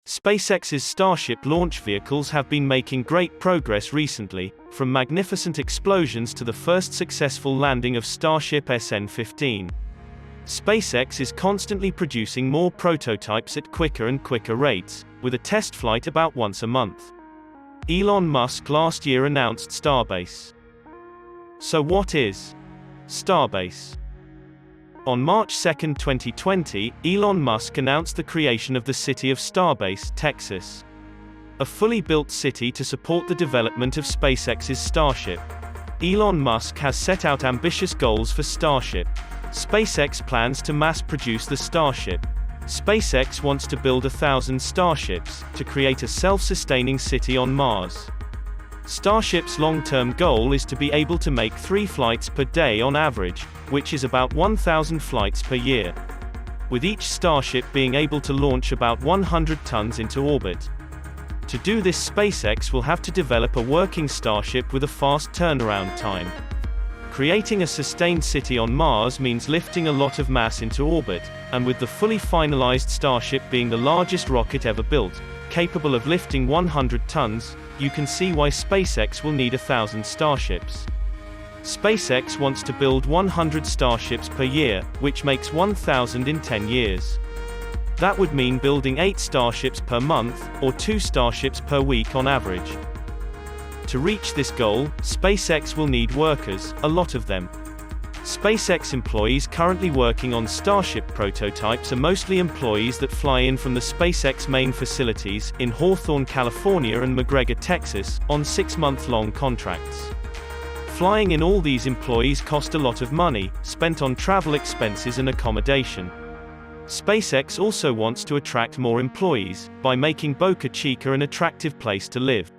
SpaceX's Starship launch vehicles have been making great progress recently, from magnificent explosions to the first successful landing of Starship SN15. SpaceX is constantly producing more prototypes at quicker and quicker rates, with a test flight about once a month. Elon Musk last year announced Starbase. So what is Starbase? On March 2, 2020, Elon Musk announced the creation of the city of Starbase, Texas. A fully built city to support the development of SpaceX's Starship. Elon Musk has set out ambitious goals for Starship. SpaceX plans to mass-produce the Starship. SpaceX wants to build 1,000 Starships, to create a self-sustaining city on Mars. Starship's long-term goal is to be able to make 3 flights per day on average, which is about 1,000 flights per year. With each Starship being able to launch about 100 tons into orbit. To do this, SpaceX will have to develop a working Starship with a fast turnaround time. Creating a sustained city on Mars means lifting a lot of mass into orbit, and with the fully finalized Starship being the largest rocket ever built, capable of lifting 100 tons, you can see why SpaceX will need 1,000 Starships. SpaceX wants to build 100 Starships per year, which makes 1,000 in 10 years. That would mean building 8 Starships per month, or 2 Starships per week on average. To reach this goal, SpaceX will need workers, a lot of them. SpaceX employees currently working on Starship prototypes are mostly employees that fly in from the SpaceX main facilities in Hawthorne, California and McGregor, Texas, on 6-month-long contracts. Flying in all these employees cost a lot of money, spent on travel expenses and accommodation. SpaceX also wants to attract more employees, by making Boca Chica an attractive place to live.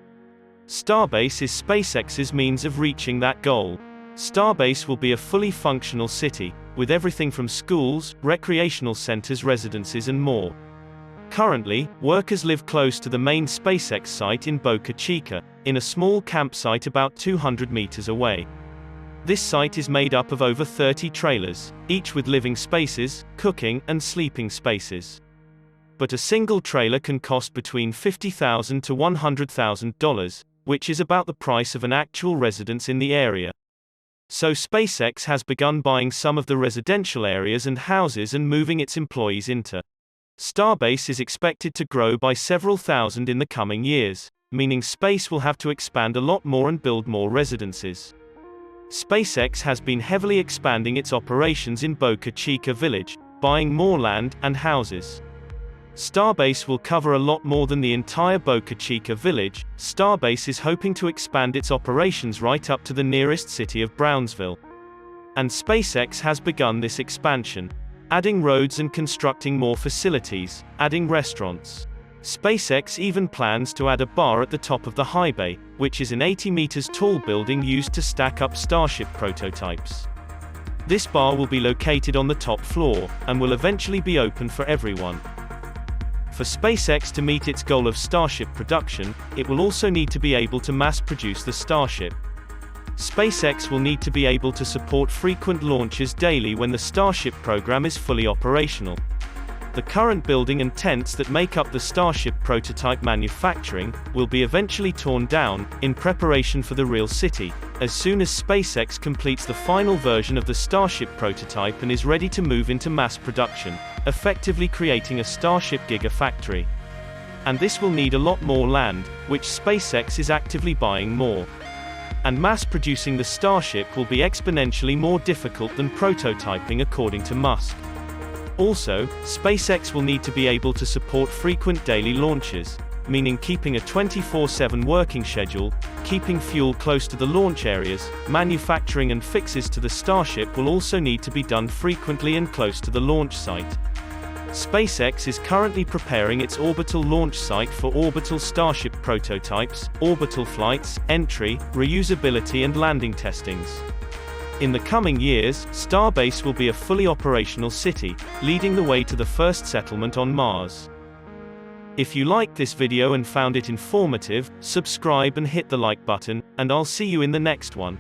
Starbase is SpaceX's means of reaching that goal. Starbase will be a fully functional city, with everything from schools, recreational centers, residences and more. Currently, workers live close to the main SpaceX site in Boca Chica, in a small campsite about 200 meters away. This site is made up of over 30 trailers, each with living spaces, cooking, and sleeping spaces. But a single trailer can cost between $50,000 to $100,000, which is about the price of an actual residence in the area. So SpaceX has begun buying some of the residential areas and houses and moving its employees into. Starbase is expected to grow by several thousand in the coming years, meaning space will have to expand a lot more and build more residences. SpaceX has been heavily expanding its operations in Boca Chica Village, buying more land and houses. Starbase will cover a lot more than the entire Boca Chica Village. Starbase is hoping to expand its operations right up to the nearest city of Brownsville. And SpaceX has begun this expansion, adding roads and constructing more facilities, adding restaurants. SpaceX even plans to add a bar at the top of the high bay, which is an 80 meters tall building used to stack up Starship prototypes. This bar will be located on the top floor, and will eventually be open for everyone. For SpaceX to meet its goal of Starship production, it will also need to be able to mass-produce the Starship. SpaceX will need to be able to support frequent launches daily when the Starship program is fully operational. The current building and tents that make up the Starship prototype manufacturing will be eventually torn down, in preparation for the real city, as soon as SpaceX completes the final version of the Starship prototype and is ready to move into mass production, effectively creating a Starship gigafactory. And this will need a lot more land, which SpaceX is actively buying more. And mass-producing the Starship will be exponentially more difficult than prototyping, according to Musk. Also, SpaceX will need to be able to support frequent daily launches, meaning keeping a 24/7 working schedule, keeping fuel close to the launch areas. Manufacturing and fixes to the Starship will also need to be done frequently and close to the launch site. SpaceX is currently preparing its orbital launch site for orbital Starship prototypes, orbital flights, entry, reusability and landing testings. In the coming years, Starbase will be a fully operational city, leading the way to the first settlement on Mars. If you liked this video and found it informative, subscribe and hit the like button, and I'll see you in the next one.